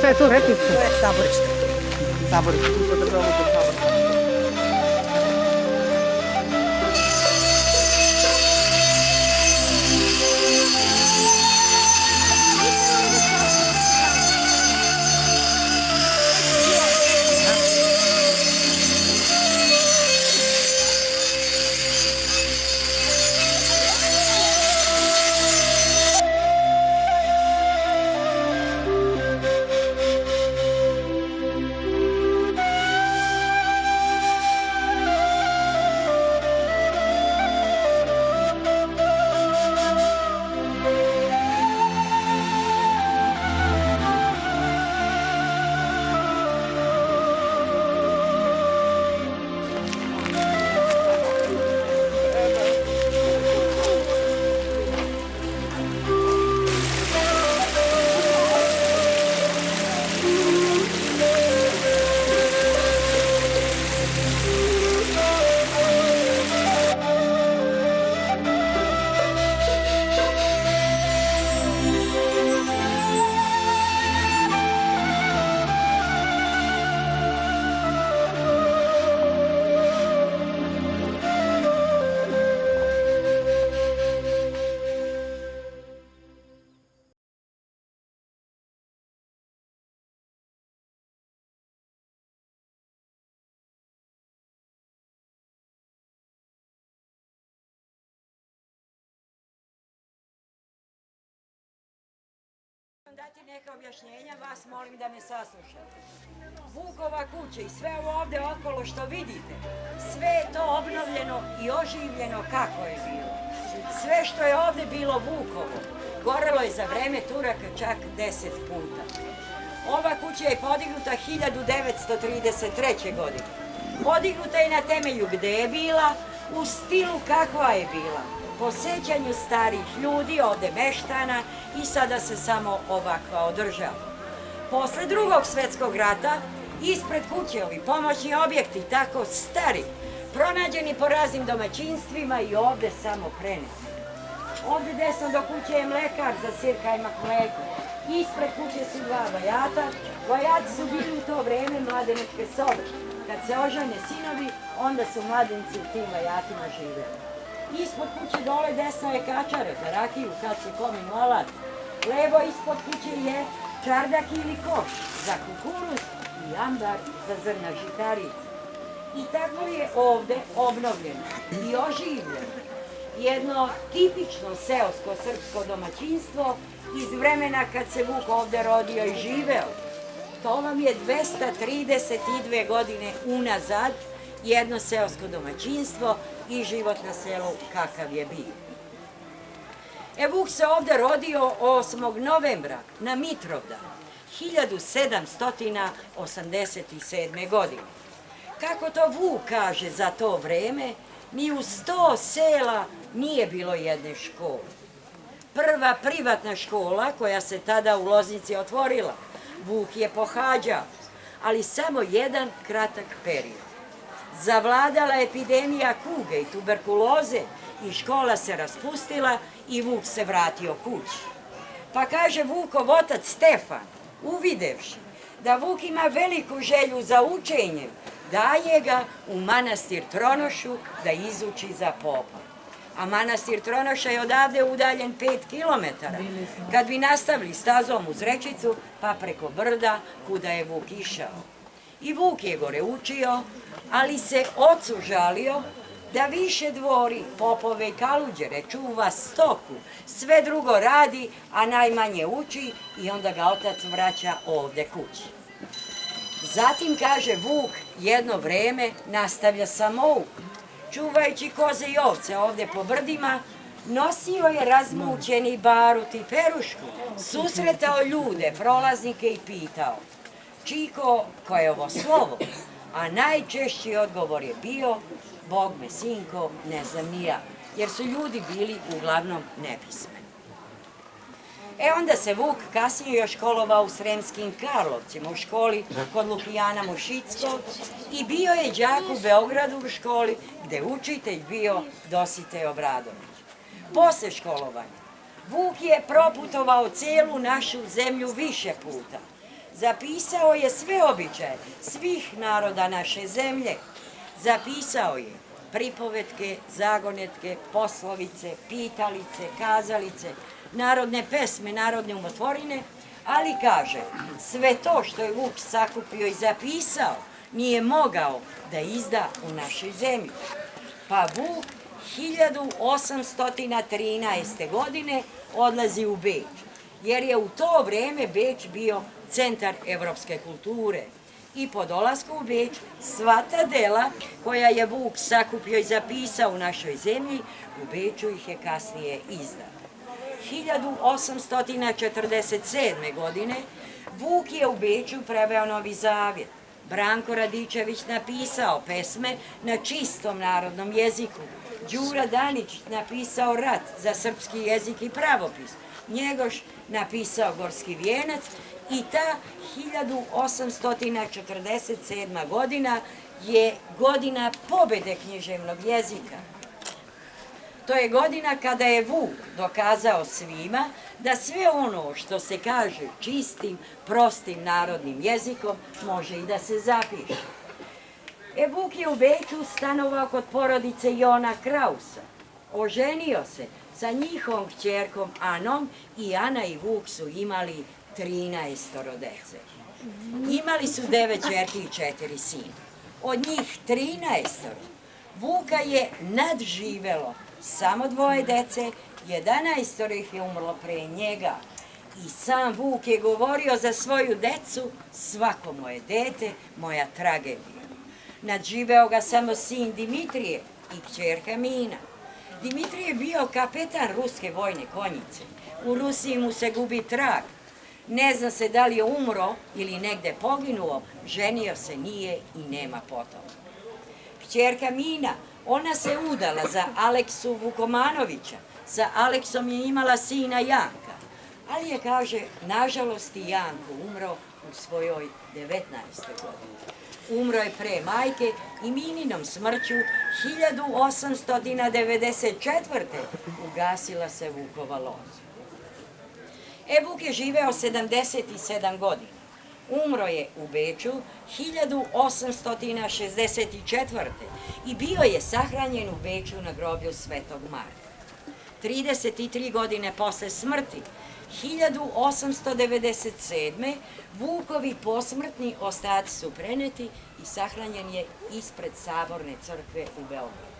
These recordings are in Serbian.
Šta je to, rekli ste? To je saborište. Saborište, tu se održava kod saborište. Dati neka objašnjenja, vas molim da me saslušate. Vukova kuća i sve ovo ovde okolo što vidite, sve je to obnovljeno i oživljeno kako je bilo. Sve što je ovde bilo Vukovo, gorelo je za vreme Turaka čak 10 puta. Ova kuća je podignuta 1933. godine. Podignuta je na temelju gde je bila, u stilu kakva je bila. Po sećanju starih ljudi, ovde meštana, i sada se samo ovakva održava. Posle Drugog svetskog rata, ispred kuće ovi pomoćni objekti, tako stari, pronađeni po raznim domaćinstvima i ovde samo preneti. Ovde desno do kuće je mlekar za sir, kajmak, mleko. Ispred kuće su dva vajata. Vajaci su bili u to vreme mladenečke sobe. Kad se ožene sinovi, onda su mladenci u tim vajatima živeli. Ispod kuće dole desno je kačara za rakiju kad se kome molat. Levo ispod kuće je čardak ili koš za kukuruz i ambar za zrna žitarica. I tako je ovde obnovljeno i oživljeno jedno tipično seosko srpsko domaćinstvo iz vremena kad se Vuk ovde rodio i živeo. To vam je 232 godine unazad jedno seosko domaćinstvo i život na selu kakav je bio. Vuk se ovde rodio 8. novembra na Mitrovdan 1787. godine. Kako to Vuk kaže za to vreme, ni u 100 sela nije bilo jedne škole. Prva privatna škola koja se tada u Loznici otvorila, Vuk je pohađao, ali samo jedan kratak period. Zavladala epidemija kuge i tuberkuloze i škola se raspustila i Vuk se vratio kući. Pa kaže Vukov otac Stefan, uvidevši da Vuk ima veliku želju za učenjem, daje ga u manastir Tronošu da izuči za popa. A manastir Tronoša je odavde udaljen 5 kilometara. Kad bi nastavili stazom uz rečicu, pa preko brda kuda je Vuk išao. I Vuk je gore učio, ali se ocu žalio da više dvori, popove i kaluđere, čuva stoku, sve drugo radi, a najmanje uči i onda ga otac vraća ovde kući. Zatim, kaže Vuk, jedno vreme nastavlja samouk. Čuvajući koze i ovce ovde po brdima, nosio je razmućeni barut i perušku, susretao ljude, prolaznike i pitao: Čiko, koje je ovo slovo? A najčešći odgovor je bio: Bog me, sinko, ne znam ni ja, jer su ljudi bili uglavnom nepismeni. Onda se Vuk kasnije još školovao u Sremskim Karlovcima, u školi kod Lukijana Mušickog i bio je đak u Beogradu u školi gde učitelj bio Dositej Obradović. Posle školovanja Vuk je proputovao celu našu zemlju više puta. Zapisao je sve običaje svih naroda naše zemlje. Zapisao je pripovetke, zagonetke, poslovice, pitalice, kazalice, narodne pesme, narodne umotvorine, ali kaže, sve to što je Vuk sakupio i zapisao nije mogao da izda u našoj zemlji. Pa Vuk 1813. godine odlazi u Beč, jer je u to vreme Beč bio centar evropske kulture. I po dolasku u Beč sva ta dela koja je Vuk sakupio i zapisao u našoj zemlji, u Beču ih je kasnije izdao. 1847. godine Vuk je u Beču preveo Novi Zavjet. Branko Radičević napisao pesme na čistom narodnom jeziku. Đura Daničić napisao Rat za srpski jezik i pravopis. Njegoš napisao Gorski vijenac i ta 1847. godina je godina pobede književnog jezika. To je godina kada je Vuk dokazao svima da sve ono što se kaže čistim, prostim narodnim jezikom može i da se zapiše. Vuk je u Beču stanovao kod porodice Jona Krausa. Oženio se sa njihovom kćerkom Anom i Ana i Vuk su imali 13 dece. Imali su 9 ćerki i 4 sina. Od njih 13 Vuka je nadživelo samo 2 dece, 11 ih je umrlo pre njega. I sam Vuk je govorio za svoju decu, svako moje dete, moja tragedija. Nadživeo ga samo sin Dimitrije i kćerka Mina. Dimitrije je bio kapetan ruske vojne konjice. U Rusiji mu se gubi trag. Ne zna se da li je umro ili negde poginuo, ženio se nije i nema potomka. Kćerka Mina, ona se udala za Aleksu Vukomanovića. Sa Aleksom je imala sina Janka. Ali je, kaže, nažalost i Janko umro u svojoj 19. godini. Umro je pre majke i Mininom smrću 1894. ugasila se Vukova loza. Vuk je živeo 77 godina. Umro je u Beču 1864. i bio je sahranjen u Beču na groblju Svetog Marka. 33 godine posle smrti, 1897. Vukovi posmrtni ostaci su preneti i sahranjen je ispred Saborne crkve u Beogradu.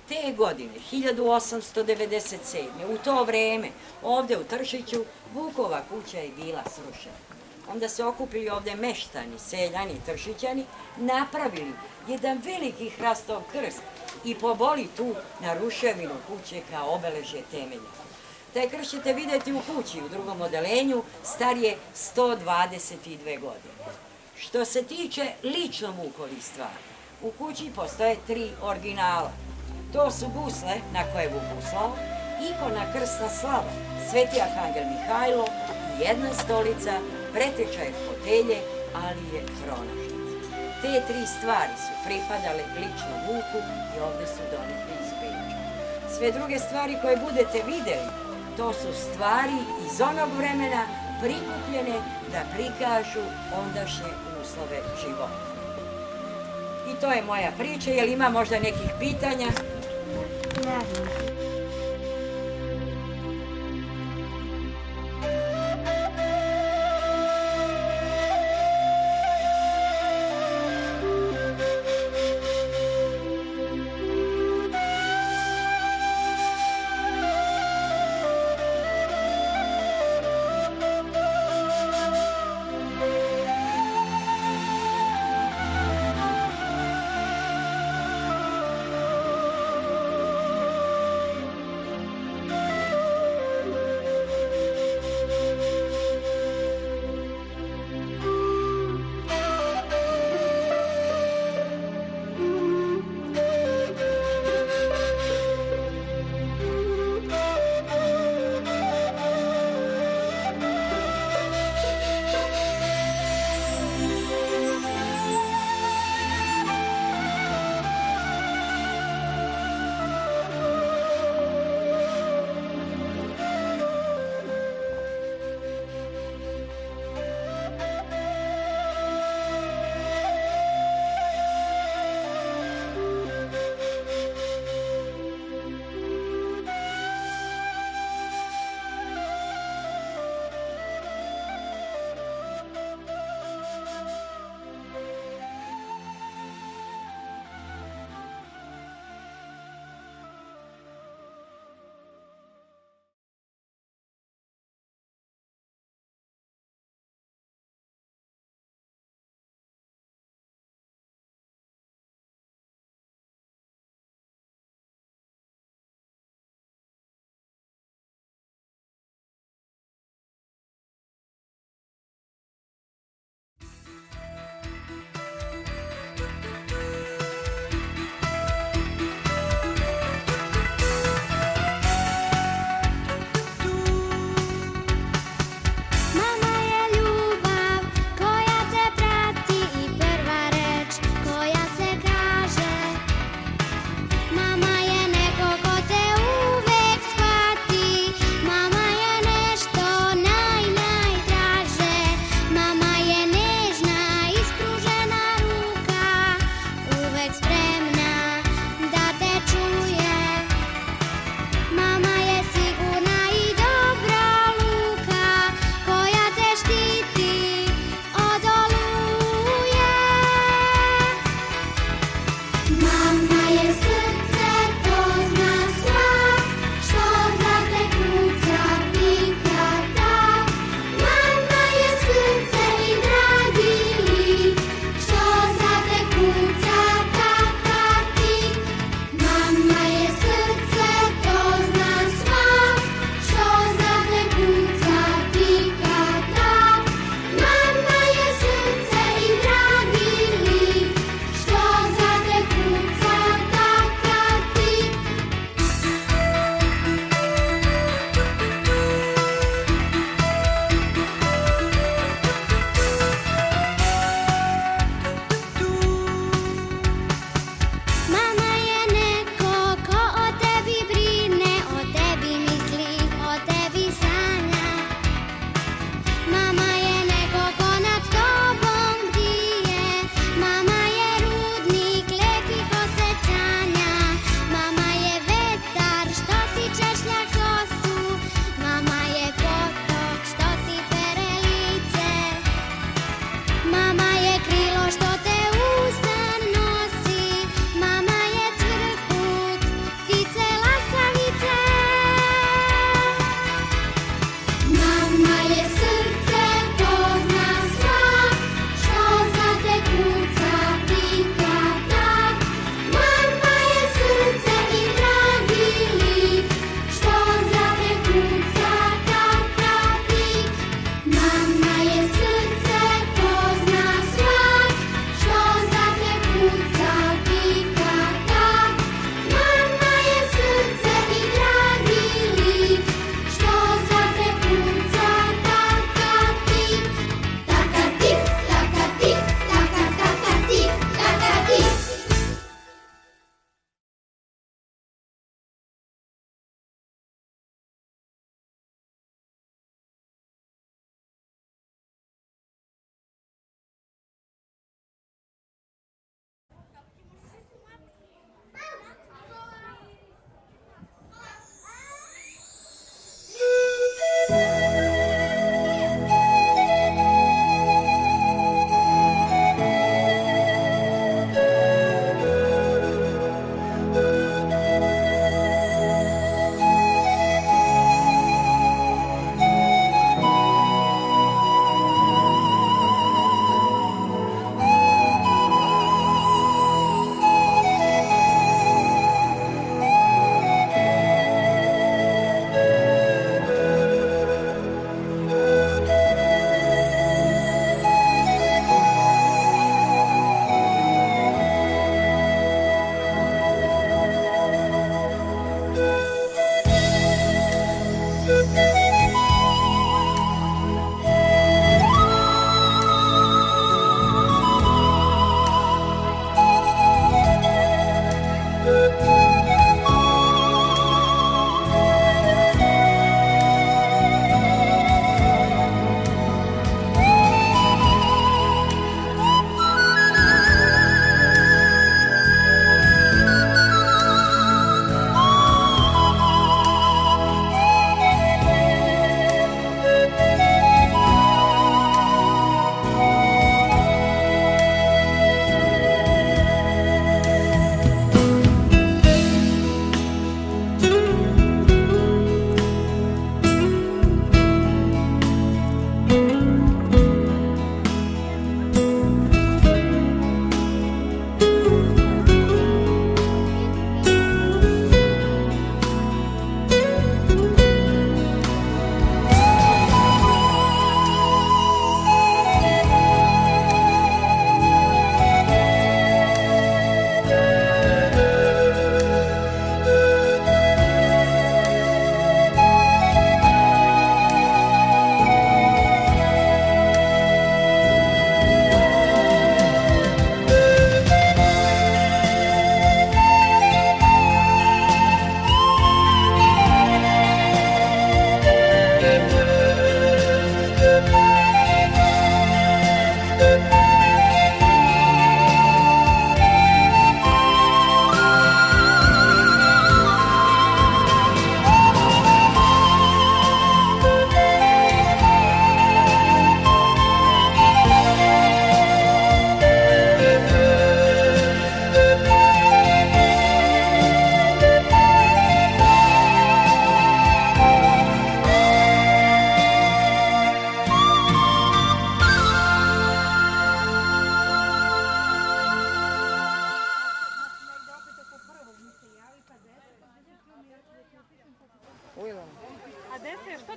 Te godine, 1897. u to vreme, ovde u Tršiću, Vukova kuća je bila srušena. Onda se okupili ovde meštani, seljani, Tršićani, napravili jedan veliki hrastov krst i poboli tu na ruševinu kuće kao obeležje temelja. Taj krst ćete videti u kući, u drugom odelenju, star je 122 godine. Što se tiče lično Vukovih stvari, u kući postoje 3 originala. To su gusle na koje je Vuk uslao, ikona krstna slava, Sveti Arhangel Mihajlo i jedna stolica, pretečaj fotelje, ali je hronašnica. Te 3 stvari su pripadale lično Vuku i ovde su donete iz Beča. Sve druge stvari koje budete videli, to su stvari iz onog vremena prikupljene da prikažu ondašnje uslove života. I to je moja priča, jel ima možda nekih pitanja? Ne.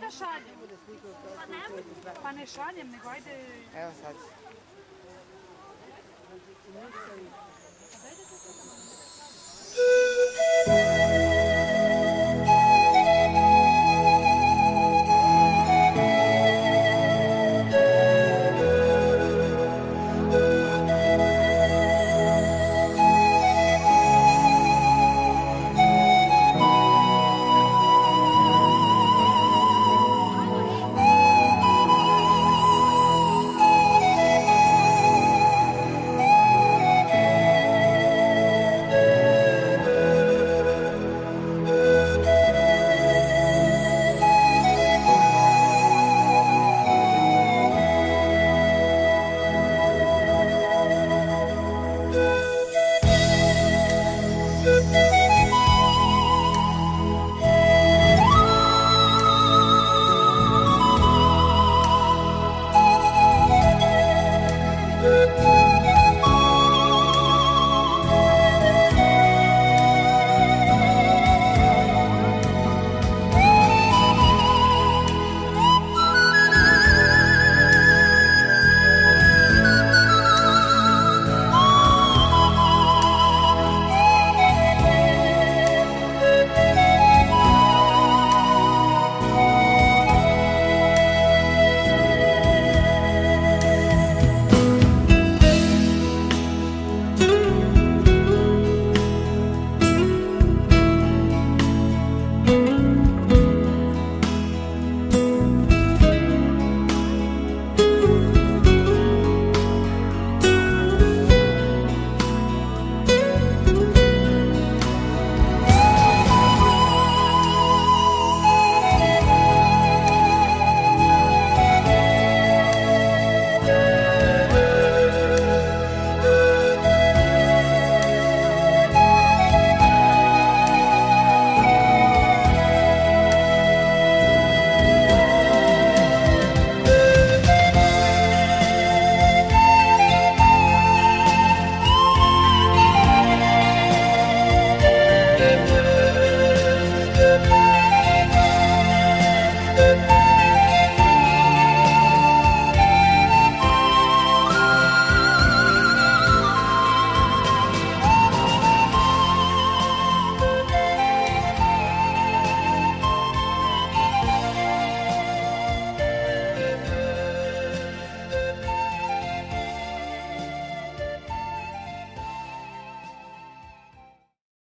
da šaljem? Pa ne šaljem, nego ajde... Evo sad.